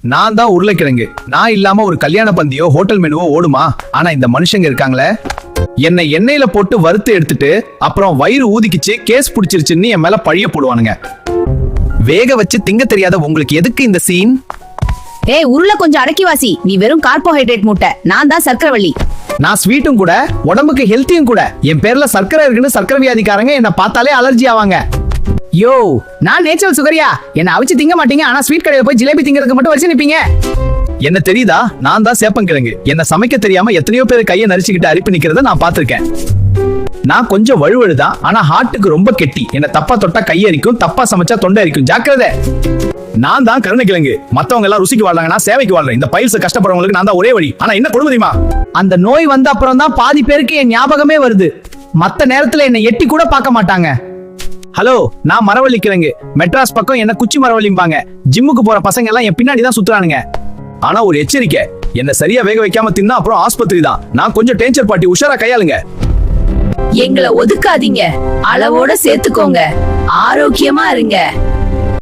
நான் தான் உருளைக்கிழங்கு. நான் இல்லாம ஒரு கல்யாண பந்தியோ ஹோட்டல் மெனுவோ ஓடுமா? ஆனா இந்த மனுஷங்க இருக்காங்களே, என்னை எண்ணெயில போட்டு வறுத்து எடுத்துட்டு அப்புறம் வயிறு ஊதிக்கிச்சு கேஸ் புடிச்சிருச்சுன்னு என் மேல பழிய போடுவானுங்க. வேக வச்சு திங்க தெரியாத உங்களுக்கு எதுக்கு இந்த சீன்? ஏய் உருளை கொஞ்சம் அடக்கி வாசி. நீ வெறும் கார்போஹைட்ரேட் மூட்டை, நான் தான் சர்க்கரைவள்ளி. நான் ஸ்வீட்டும் கூட, உடம்புக்கு ஹெல்த்தியும் கூட. என் பேர்ல சர்க்கரை இருக்குன்னு சர்க்கரை வியாதிக்காரங்க என்ன பார்த்தாலே அலர்ஜி ஆவாங்க. யோ, நான் நேச்சுரல் சுகரியா? என்ன அவிச்சு திங்க மாட்டீங்க, ஆனா ஸ்வீட் கடையில போய் ஜிலேபி திங்கிறதுக்கு மட்டும் வச்சு நிப்பீங்க. என்ன தெரியுதா? நான் தான் சேப்பங்கிழங்கு. என்ன சமைக்க தெரியாம எத்தனையோ பேர் கையை நரிச்சுக்கிட்டு அரிப்பு நிக்கிறத நான் பார்த்திருக்கேன். நான் கொஞ்சம் வழுவழுதான், ஆனா ஹார்ட்டுக்கு ரொம்ப கெட்டி. என்ன தப்பா தொட்டா கையரிக்கும், தப்பா சமைச்சா தொண்டை அரிக்கும். ஜாக்கிரதை. நான் தான் கருணைக்கிழங்கு. மத்தவங்க எல்லாம் ருசிக்கு வாழ்றாங்க, நான் சேவைக்கு வாழ்றேன். இந்த பைல்ஸ் கஷ்டப்படுறவங்களுக்கு நான் தான் ஒரே வழி. ஆனா என்ன கொடுமை தெரியுமா? அந்த நோய் வந்த அப்புறம் தான் பாதி பேருக்கு என் ஞாபகமே வருது. மத்த நேரத்துல என்ன எட்டி கூட பார்க்க மாட்டாங்க. ஹலோ, நான் மரவள்ளி கிழங்கு. மெட்ராஸ் பக்கம் என்ன குச்சி மரவள்ளிம்பாங்க. ஜிம்முக்கு போற பசங்க எல்லாம் என் பின்னாடி தான் சுத்துறானுங்க. ஆனா ஒரு எச்சரிக்கை, என்ன சரியா வேக வைக்காம தின்னா அப்புறம் ஆஸ்பத்திரி தான். நான் கொஞ்சம் டேஞ்சர் பார்ட்டி, உஷாரா கையாளுங்க. எங்களை ஒதுக்காதீங்க, அளவோட சேர்த்துக்கோங்க, ஆரோக்கியமா இருங்க.